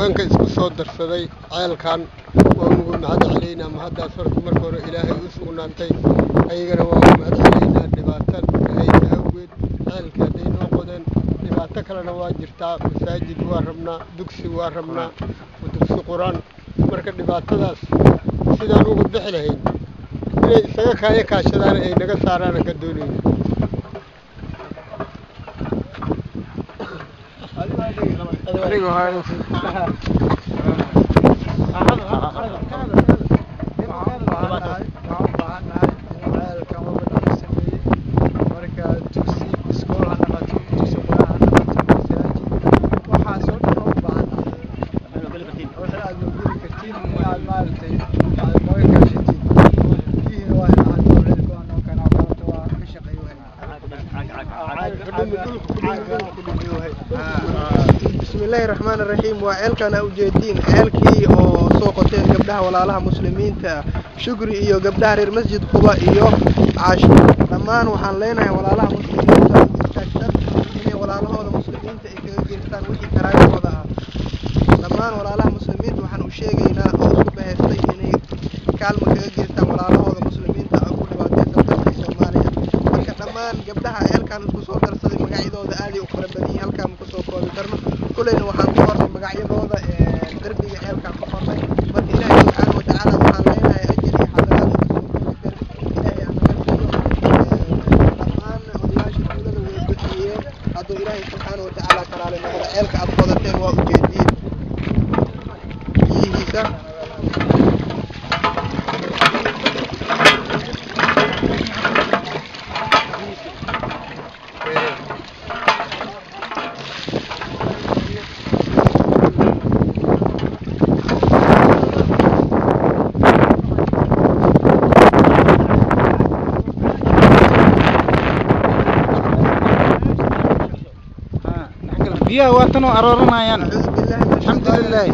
nimanka isku soo darsaday ceelkan waa ugu mahad celeynaa mahadaas horta marka hore ilaahay u sugnaantay ayagana waa ugu mahad celeynaa dhibaatan ay awgeed ceelka haday noo qodeen dhibaato kalena waa jirtaa masaajid waa rabnaa dugsi waa rabnaa dugsi quraan marka dhibaatadaas sidaan ugu bixi lahayn inay isaga kaashadaan ay naga saaraan ka doonayna بسم الله الرحمن الرحيم وعيلكان أوجدين عيلكي أو سوقتين قبلها ولا لها مسلمين شكري إيو قبلها رير مسجد قباء إيو عاشر لمان وحان لينا ولا لها مسلمين تكتر إني ولا لها مسلمين تكتر وحي كرايا وضعها لمان ولا لها مسلمين وحان أشيغينا أو سبه يستيقيني كالما كيرتان ولا لها مسلمين تأكل واتيسا تلقي سوماليا لمان قبلها عيلكان اسكسو درسدي مقاعدودا aadi u fara badan halkaan ku soo koobi karno kuleena waxaan ku qornay magacyadooda darbiga xeelka ku qornay marka Ilaahay subhanahu wa ta'ala waxaan leenahay ajri xadaraad Ilaahay aan dhammaan odayaasha dawladda way bixiyeen haduu Ilaahay subhanahu wa ta'ala karaale noqdo xeelka aad qodateen waa u jeediyeen yihiisa biyaha waa tan oo arooranaayaan alxamdulillaah